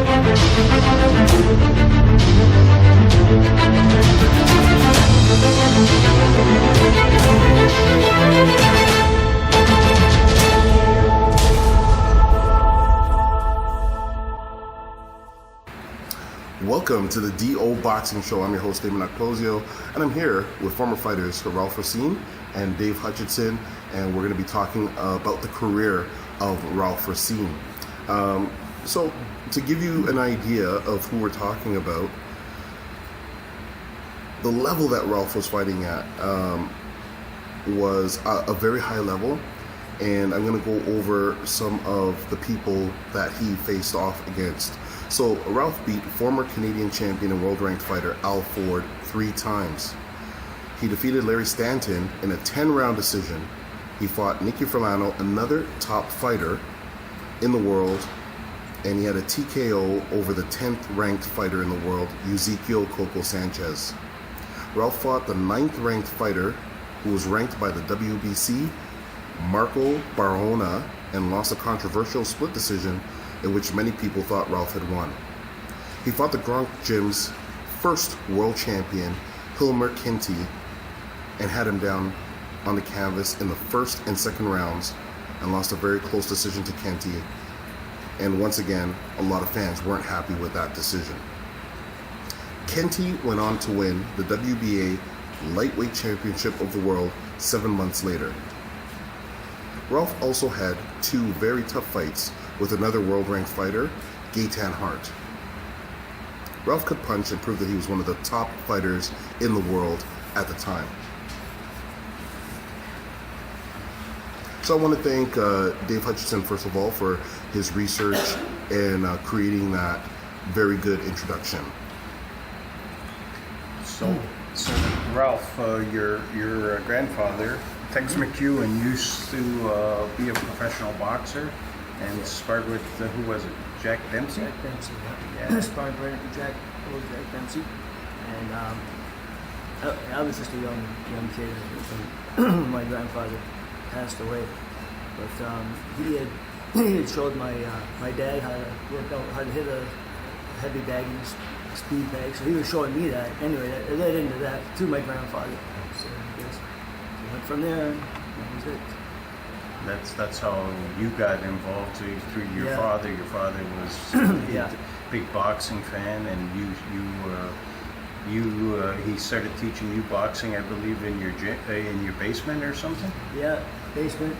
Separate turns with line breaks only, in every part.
Welcome to the DO Boxing Show. I'm your host, Dameon Okposio, and I'm here with former fighters Ralph Racine and Dave Hutchinson, and we're going to be talking about the career of Ralph Racine. So, to give you an idea of who we're talking about, the level that Ralph was fighting at was a very high level, and I'm going to go over some of the people that he faced off against. So Ralph beat former Canadian champion and world-ranked fighter Al Ford 3 times. He defeated Larry Stanton in a 10-round decision. He fought Nicky Furlano, another top fighter in the world, and he had a TKO over the 10th-ranked fighter in the world, Ezequiel Coco Sanchez. Ralph fought the 9th-ranked fighter, who was ranked by the WBC, Marco Barahona, and lost a controversial split decision in which many people thought Ralph had won. He fought the Gronk Gym's first world champion, Hilmer Kinti, and had him down on the canvas in the first and second rounds and lost a very close decision to Kinti. And once again, a lot of fans weren't happy with that decision. Kinti went on to win the WBA Lightweight Championship of the World 7 months later. Ralph also had 2 very tough fights with another world-ranked fighter, Gaetan Hart. Ralph could punch and proved that he was one of the top fighters in the world at the time. So I want to thank Dave Hutchinson, first of all, for his research and creating that very good introduction.
So Ralph, your grandfather, Tex McEwen, used to be a professional boxer and sparred with, who was it, Jack Dempsey?
Jack Dempsey, yeah. Sparred with Jack Dempsey. And I was just a young kid when my grandfather passed away. But he had showed my dad how to work out, how to hit a heavy bag and speed bag. So he was showing me that. Anyway, it led into that to my grandfather. So I guess we went from there, and that was it.
That's how you got involved through your father. Your father was a big boxing fan, and he started teaching you boxing, I believe, in your basement or something.
Yeah, basement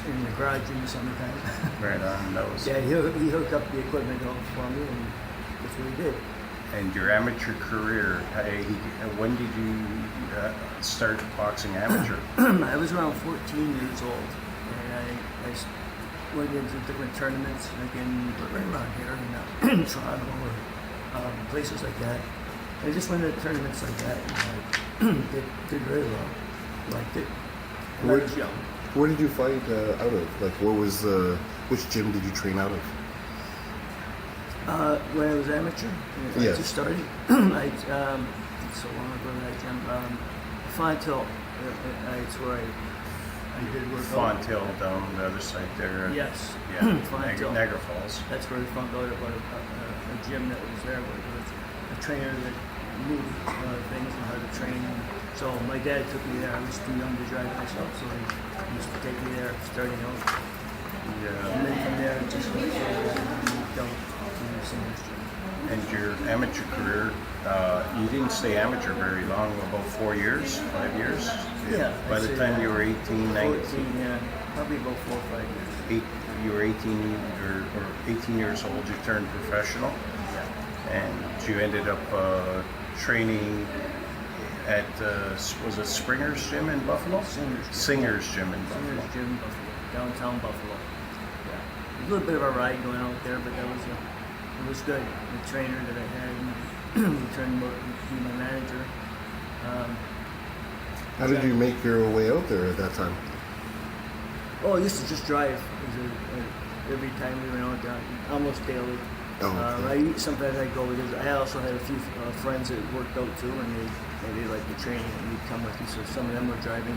in the garage in the summertime.
Right on. That was.
Yeah, he hooked up the equipment for me, and that's what he did.
And your amateur career, when did you start boxing amateur?
I was around 14 years old. And I went into different tournaments, like right around here in Toronto or places like that. I just went to tournaments like that and did very well. Liked it. And I was young.
Where did you fight out of? Like, which gym did you train out of?
When I was amateur, I just started. So long ago that gym. Fontel, it's where I did work out.
Fontel down the other side there.
Yes.
Yeah.
Fontel.
Niagara Falls.
That's where we found out about a gym that was there where there was a trainer that knew things and how to train. So my dad took me there. I was too young to drive myself, so he used to take me there starting out.
Yeah.
And then from there, it just went down to the seniors gym.
And your amateur career, you didn't stay amateur very long, about 4 years, 5 years?
Yeah.
By the time you were 18, 19?
14, yeah. Probably about 4 or 5 years.
You were 18 years old, you turned professional.
Yeah.
And you ended up training at, was it Springer's Gym in Buffalo? Singer's Gym in Buffalo.
Singer's Gym, Buffalo, downtown Buffalo. Yeah. A little bit of a ride going out there, but it was good. The trainer that I had, he turned him out to be my manager.
How did you make your way out there at that time?
Oh, I used to just drive. Every time we went out there, almost daily. Sometimes I'd go because I also had a few friends that worked out too, and they liked the training, and we'd come with me. So some of them were driving.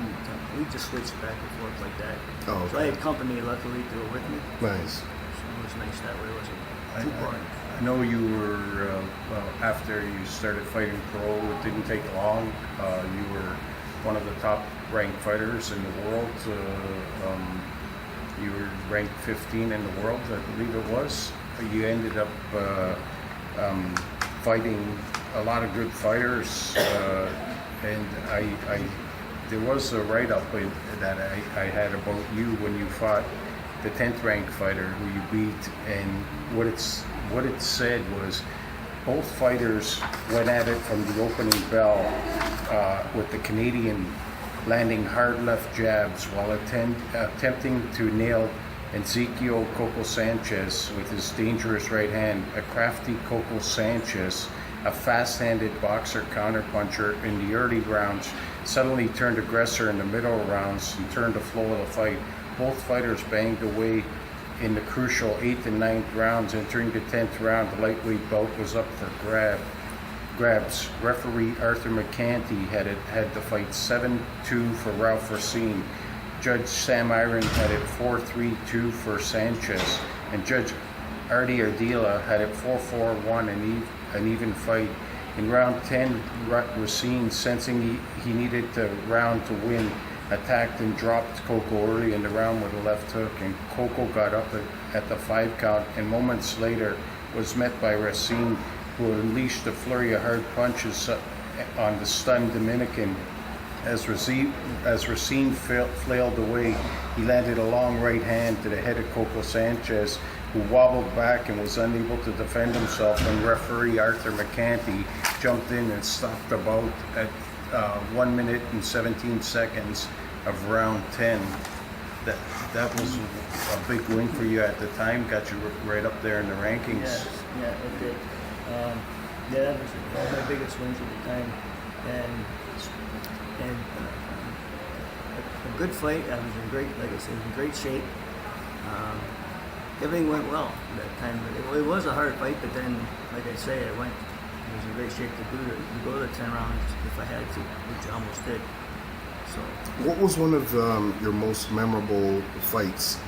We'd just switch back and forth like that.
Oh, okay.
So I had company, luckily, to go with me.
Nice.
So it was nice that way. It wasn't too boring.
I know you were, after you started fighting pro, it didn't take long. You were one of the top ranked fighters in the world. You were ranked 15 in the world, I believe it was. You ended up fighting a lot of good fighters, and there was a write-up that I had about you when you fought the 10th ranked fighter who you beat, and what it said was both fighters went at it from the opening bell, with the Canadian landing hard left jabs while attempting to nail Ezequiel Coco Sanchez with his dangerous right hand. A crafty Coco Sanchez, a fast-handed boxer counterpuncher in the early rounds, suddenly turned aggressor in the middle rounds and turned the flow of the fight. Both fighters banged away in the crucial 8th and 9th rounds. Entering the 10th round, the lightweight belt was up for grabs. Referee Arthur McCanty had the fight 7-2 for Ralph Racine. Judge Sam Iron had it 4-3-2 for Sanchez, and Judge Artie Ardila had it 4-4-1, an even fight. In round 10, Racine, sensing he needed the round to win, attacked and dropped Coco early in the round with a left hook, and Coco got up at the 5 count, and moments later was met by Racine, who unleashed a flurry of hard punches on the stunned Dominican. As Racine flailed away, he landed a long right hand to the head of Coco Sanchez, who wobbled back and was unable to defend himself when referee Arthur McCanty jumped in and stopped the bout at 1 minute and 17 seconds of round 10. That was a big win for you at the time, got you right up there in the rankings.
Yes, yeah, it did. That was one of my biggest wins at the time, and a good fight. I was in great, like I said, in great shape. Everything went well at that time. But it was a hard fight, but then, like I say, I was in great shape to go to the 10 rounds if I had to, which I almost did. So.
What was one of your most memorable fights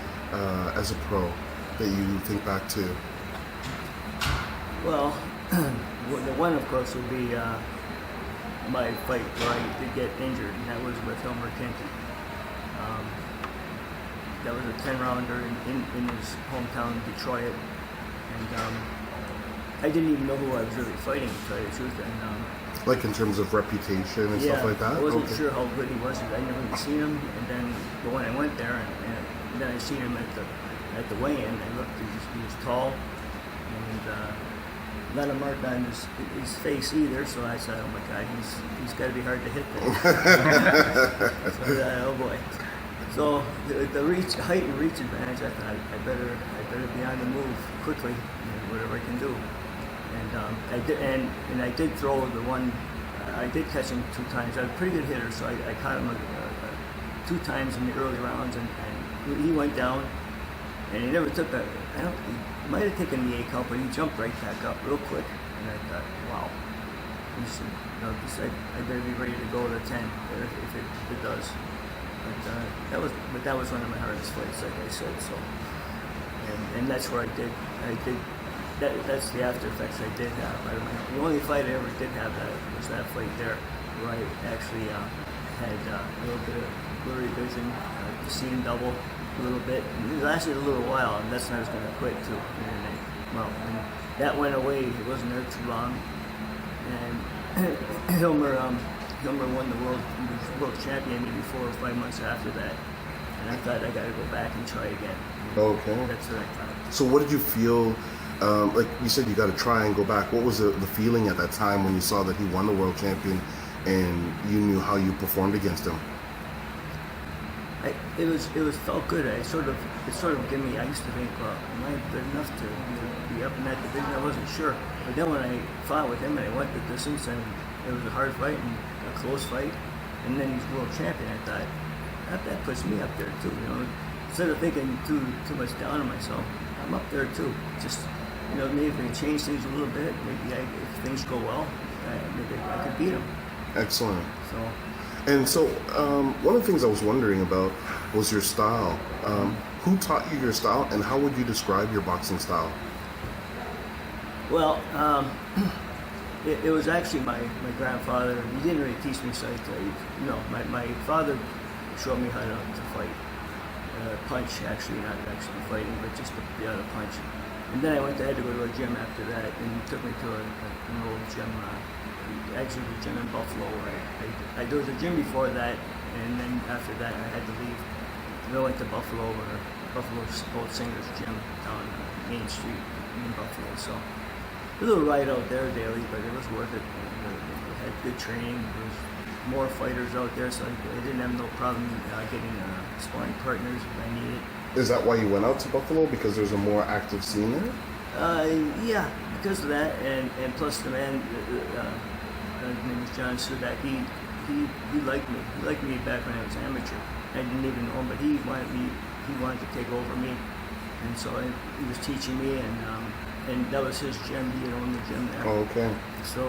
as a pro that you think back to?
Well, the one, of course, would be my fight where I did get injured, and that was with Elmer Kenton. That was a 10-rounder in his hometown, Detroit, and I didn't even know who I was really fighting, to tell you the truth. And
like in terms of reputation and stuff like that?
I wasn't sure how good he was. I never even seen him, and then when I went there, and then I seen him at the weigh-in. I looked, he was tall, and not a mark on his face either. So I said, "Oh my God, he's got to be hard to hit." There. So oh boy. So the height and reach advantage, I thought I better be on the move quickly, whatever I can do. And I did, and I did throw the one. I did catch him 2 times. I was a pretty good hitter, so I caught him 2 times in the early rounds, and he went down, and he never took he might have taken the 8 count, but he jumped right back up real quick, and I thought, wow, I better be ready to go to the 10 if it does. But that was one of my hardest fights, like I said. So, and that's where I did. That's the after effects I did have. The only fight I ever did have that was that fight there, where I actually had a little bit of blurry vision, seeing double a little bit. And it lasted a little while, and that's when I was going to quit too. And that went away. It wasn't there too long, and Hilmer won the world champion maybe 4 or 5 months after that, and I thought I got to go back and try again.
Okay.
That's what I thought.
So what did you feel? Like you said, you got to try and go back. What was the feeling at that time when you saw that he won the world champion, and you knew how you performed against him?
It felt good. It sort of gave me. I used to think, well, am I good enough to be up in that division? I wasn't sure. But then when I fought with him and I went the distance, and it was a hard fight and a close fight, and then he's world champion, I thought that puts me up there too. Instead of thinking too much down on myself, I'm up there too. Just maybe if I can change things a little bit, maybe if things go well, maybe I could beat him.
Excellent.
So
one of the things I was wondering about was your style. Who taught you your style, and how would you describe your boxing style?
Well, it was actually my grandfather. He didn't really teach me sight. My father showed me how to fight. Punch, actually, not actually fighting, but just the other punch. And then I had to go to a gym after that, and he took me to an old gym, actually the gym in Buffalo. There was a gym before that, and then after that I had to leave. And I went to Buffalo Old Singers Gym down Main Street in Buffalo. So a little ride out there daily, but it was worth it. We had good training. There was more fighters out there, so I didn't have no problem getting sparring partners if I needed.
Is that why you went out to Buffalo? Because there's a more active scene there?
Yeah, because of that, and plus the man, his name was John Sudak, he liked me. He liked me back when I was amateur. I didn't even know him, but he wanted to take over me. And so he was teaching me, and that was his gym. He had owned the gym there.
Oh, okay.
So,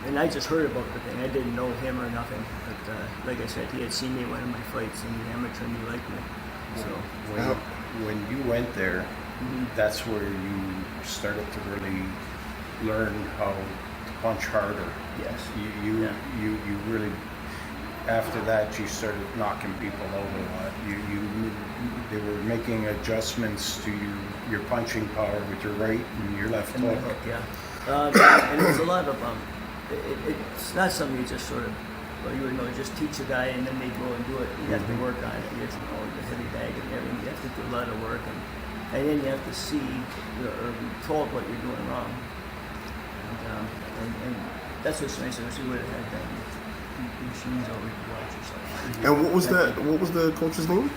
and I just heard about the thing. I didn't know him or nothing. But like I said, he had seen me in one of my fights in the amateur, and he liked me. So
When you went there, that's where you started to really learn how to punch harder.
yes,
You really, after that, you started knocking people out a lot. They were making adjustments to your punching power with your right and your left
and my
hook.
hook, yeah. And there's a lot of it's not something you just sort of, you would know, just teach a guy and then they go and do it. You have to work on it. You have to know the heavy bag and everything. You have to do a lot of work, and then you have to see or be told what you're doing wrong. And that's what's nice. I wish we would have had that machines over to watch or something.
And what was that? What was the coach's name?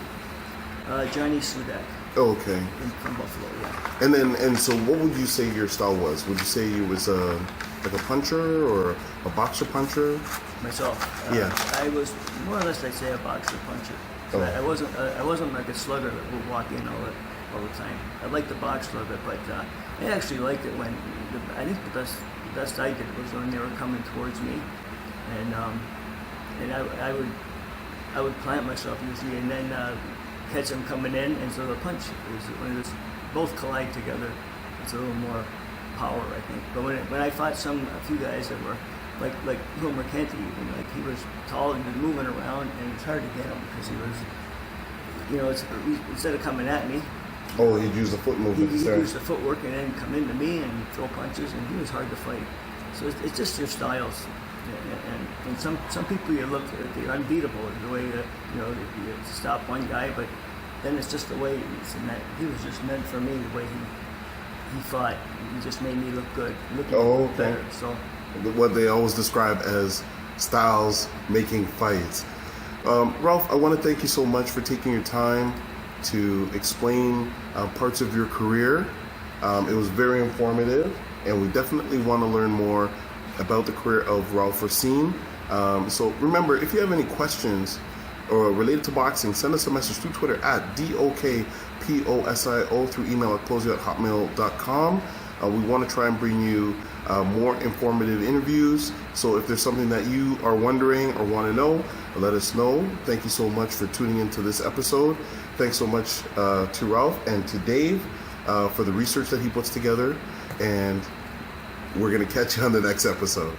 Johnny Sudak
Oh, okay.
from Buffalo. Yeah.
And so what would you say your style was? Would you say you was like a puncher or a boxer puncher?
Myself,
Yeah.
I was more or less, I'd say, a boxer puncher.
Oh.
I wasn't like a slugger that would walk in all the time. I liked the box a little bit, but I actually liked it when I think the best I did was when they were coming towards me, and I would plant myself usually, and then catch them coming in, and so the punch is when it's both collide together. It's a little more power, I think. But when I fought a few guys that were like Homer Kenty, even, like he was tall and moving around, and it's hard to get him because he was, instead of coming at me,
Oh, he'd use the foot
he
movement to start.
used the footwork and then come into me and throw punches, and he was hard to fight. So it's just your styles, and some people you look at, they're unbeatable the way you stop one guy, but then it's just the way he was just meant for me, the way he fought. He just made me look good, looking better. So
What they always describe as styles making fights. Ralph, I want to thank you so much for taking your time to explain parts of your career. It was very informative, and we definitely want to learn more about the career of Ralph Racine. So remember, if you have any questions or related to boxing, send us a message through Twitter at DOKPOSIO, through email at posio@hotmail.com. We want to try and bring you more informative interviews. So if there's something that you are wondering or want to know, let us know. Thank you so much for tuning into this episode. Thanks so much to Ralph and to Dave for the research that he puts together. And we're going to catch you on the next episode.